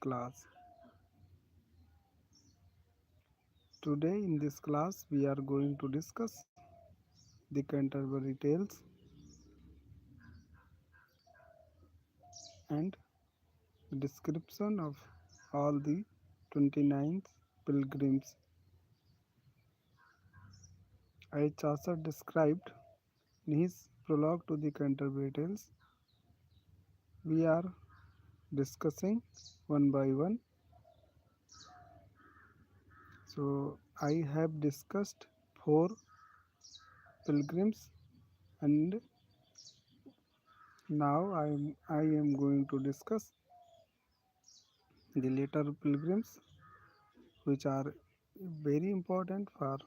class. Today in this class we are going to discuss the Canterbury Tales and description of all the 29th pilgrims as Chaucer described in his prologue to the Canterbury Tales. We are discussing one by one. So I have discussed four pilgrims and now I am going to discuss the later pilgrims which are very important for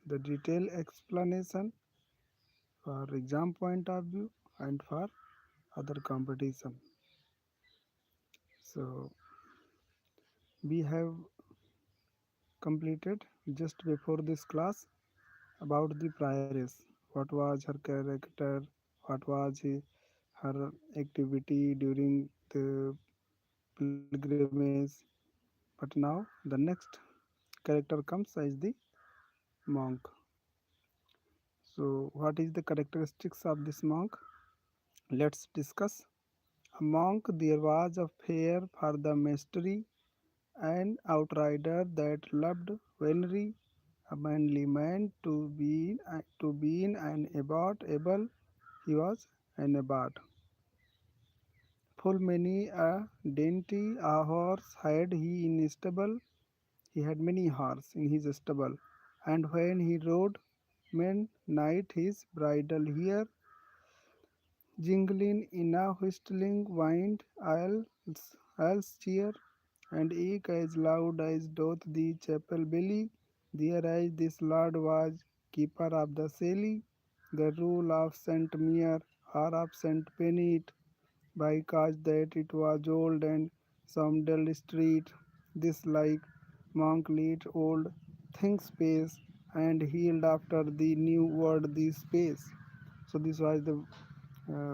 the detailed explanation for exam point of view and for other competition. So we have completed just before this class about the prioress. What was her character? What was her activity during the pilgrimage? But now the next character comes as the monk. So what is the characteristics of this monk? Let's discuss. Among there was a fair for the mastery, an outrider that loved venery, a manly man to be an abbot able, he was an abbot. Full many a dainty a horse had he in his stable, he had many horse in his stable, and when he rode, men night his bridle here, jingling in a whistling wind, else cheer, and eke as loud as doth the chapel belly. There as this lord was keeper of the celly, the rule of Saint Mere or of Saint Bennet, by cause that it was old and some dull street. This like monk let old things pace, and healed after the new word the space. So this was the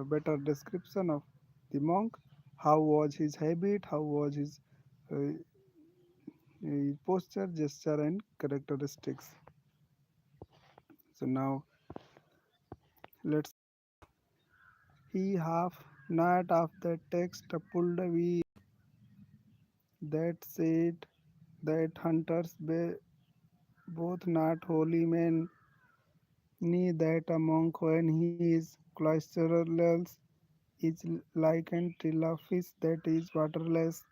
better description of the monk. How was his habit? How was his uh, posture, gesture, and characteristics? So now let's. He half not of the text pulled we that said that hunters be both not holy men, ni that a monk when he is cloisterless is likened till a fish that is waterless.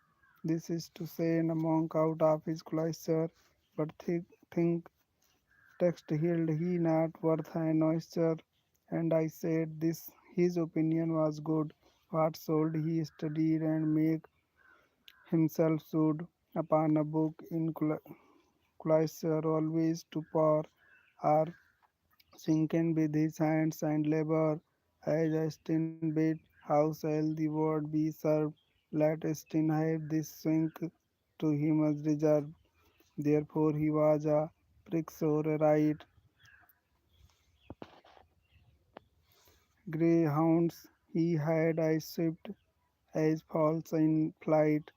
This is to say, a monk out of his cloister, but think text held he not worth an oyster. And I said this his opinion was good. What sold he studied and make himself should upon a book in cloister always to pour or sinking with his hands and labor, as Austin bid, how shall the word be served? Let Austin have this sink to him as reserved. Therefore he was a prick sore right. Greyhounds he had as swift as falls in flight,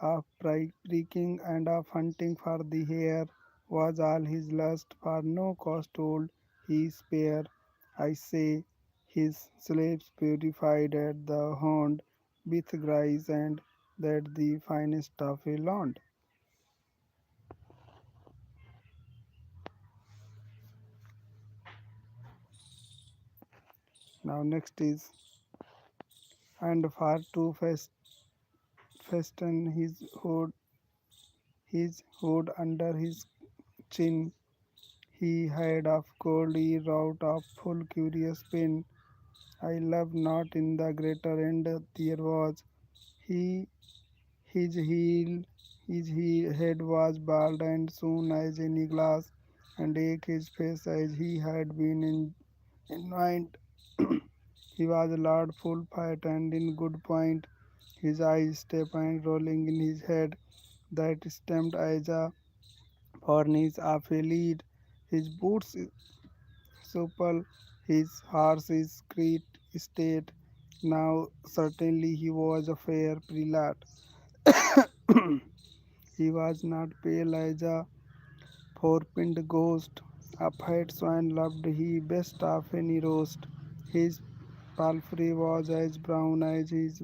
of pricking and of hunting for the hare was all his lust, for no cost told he spare. I say his slaves purified at the hound with grace, and that the finest of a land. Now next is and far to fasten his hood under his chin. He had of gold he wrought of full curious pin. I love not in the greater end there was. He his heel head was bald and soon as any glass, and eke his face as he had been anointed. He was a lord full fat and in good point, his eyes step and rolling in his head, that stamped as a furnace of a lead. His boots supple, his horse is great state, Now, certainly he was a fair prelate. He was not pale as a four-pinned ghost. A fat swan loved he best of any roast. His palfrey was as brown as his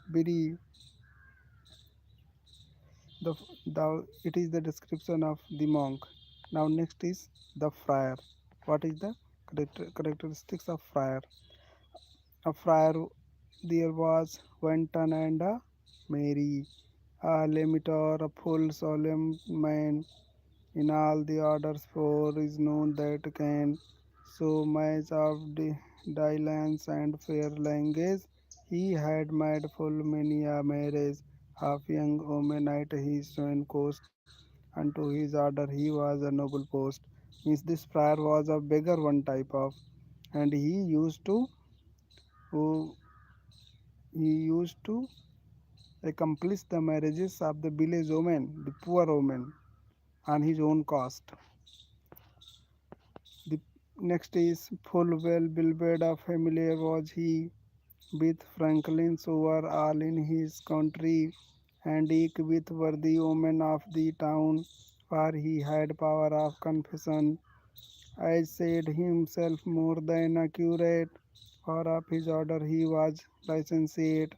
berry. It is the description of the monk. Now next is the friar. What is the characteristics of friar? A friar there was wanton and a merry, a limitor, a full solemn man in all the orders, for is known that can so much of the diligence and fair language. He had made full many a marriage of young women at his own cost. Unto his order he was a noble post. Means this friar was a beggar one type of, and who he used to accomplish the marriages of the village women, the poor women, on his own cost. The next is full well beloved of familiar was he with Franklins over all in his country, and eke with worthy women of the town, for he had power of confession. I said himself more than accurate, for of his order he was licentiate.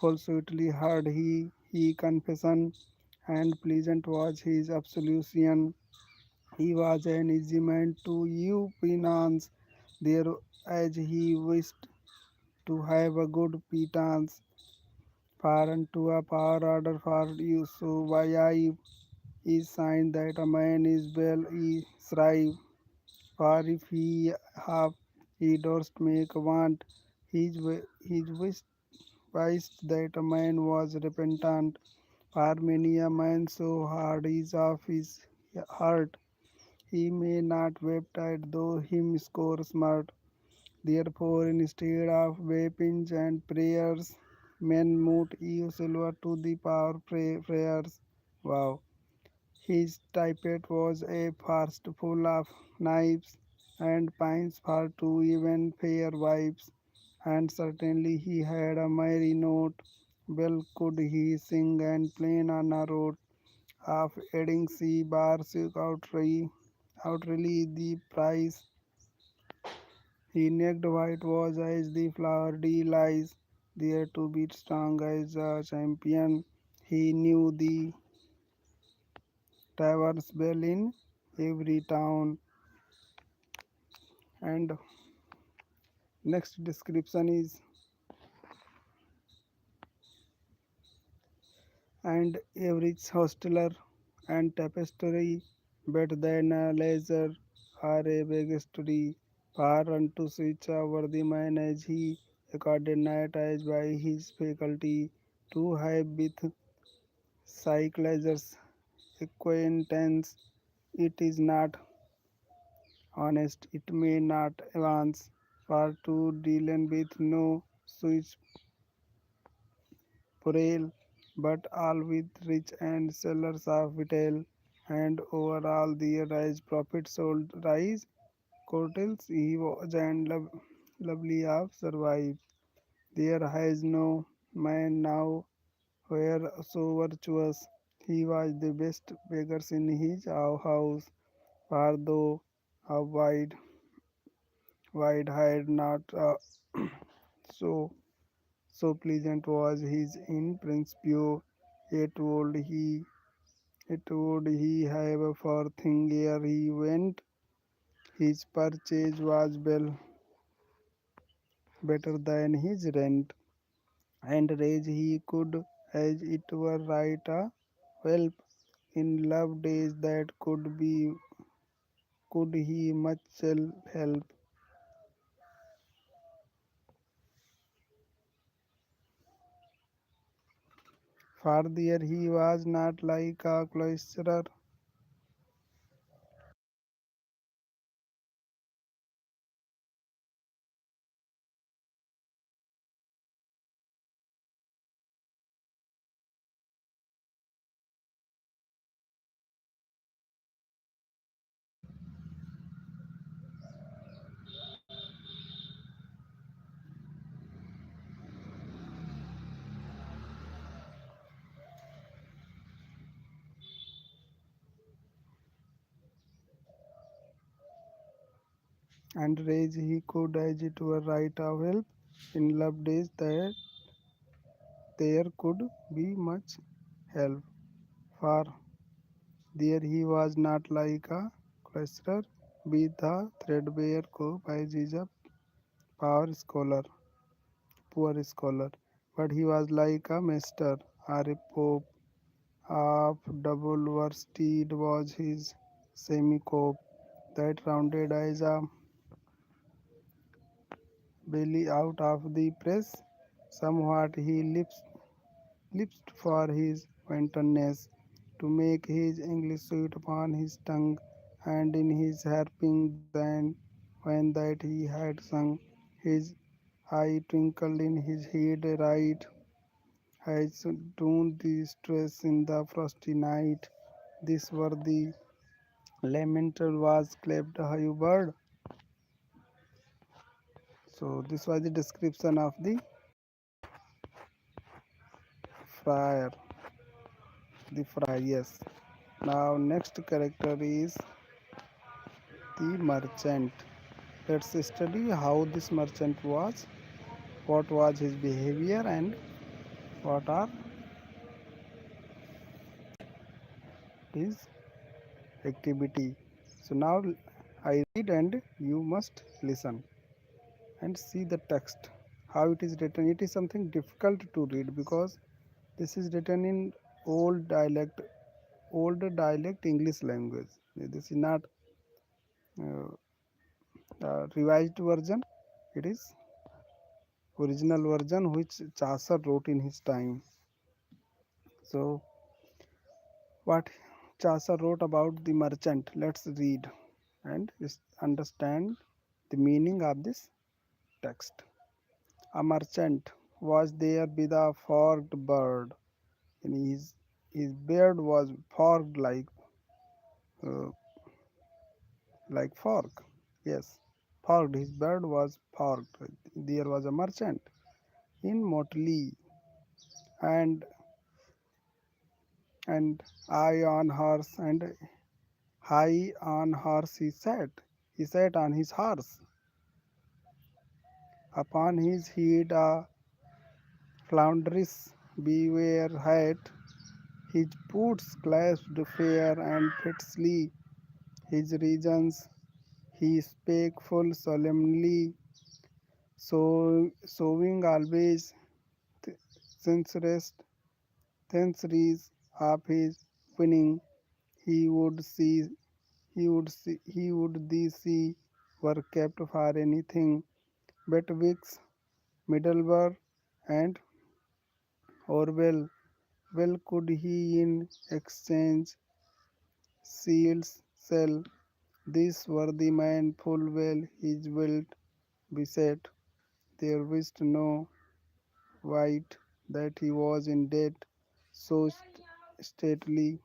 Full sweetly heard he confession, and pleasant was his absolution. He was an easy man to you penance, there as he wished to have a good pittance. For unto a power order for you, so why I is sign that a man is well he strive. For if he have he durst make want, his wish wished that a man was repentant. For many a man so hard is of his heart, he may not wept at though him score smart. Therefore, instead of weapons and prayers, men moot eve silver to the power prayers. Wow. His typet was a first full of knives and pines for two even fair wives, and certainly he had a merry note. Well could he sing and plain on a road of adding sea bars out really the price. He necked white was as the flower lies, there to be strong as a champion. He knew the taverns bell in every town. And next description is and average hosteler and tapestry better than a leisure or a bagastery. Far unto such a worthy man as he accorded night as by his faculty to have with cyclizers acquaintance. It is not honest, it may not advance, for to deal with no such poorel, but all with rich and sellers of retail, and over all the rise profit sold rise, courtels he was and lovely of survive. There has no man now where so virtuous, he was the best beggars in his house, for though a wide had not so so pleasant was his in principio, yet would he have for thing ere he went. His purchase was well better than his rent, and raise he could as it were right a whelp. In love days that could he much help. For there he was not like a cloisterer. and rage he could as it were right of help. In love days that there could be much help, for there he was not like a cloisterer with the threadbare cope as is a poor scholar, poor scholar, but he was like a master or a pope of double worsted was his semi-cope that rounded as a belly out of the press. Somewhat he lisped for his wantonness to make his English sweet upon his tongue, and in his harping then when that he had sung, his eye twinkled in his head right as tuned the stress in the frosty night. This worthy lamented was clapped high bird. So this was the description of the friar, the friar. Yes. Now next character is the merchant. Let's study how this merchant was, what was his behavior, and what are his activity. So now I read and you must listen and see the text. How it is written. It is something difficult to read because this is written in old dialect, older dialect English language. This is not uh, revised version. It is original version which Chaucer wrote in his time. So what Chaucer wrote about the merchant. Let's read and understand the meaning of this text. A merchant was there with a forked bird, and his beard was forked uh, like fork. Yes, forked. His beard was forked. There was a merchant in motley and and eye on horse and high on horse he sat. He sat on his horse. Upon his head a flounderous beware hat, his boots clasped fair and fitly his reasons. He spake full solemnly, sowing always th- sincerest centuries of his winning. He would see, he would the sea were kept for anything. Betwixt Middleburg and Orwell, well could he in exchange shields sell. This worthy man full well his wilt beset. There wist no wight that he was in debt so stately.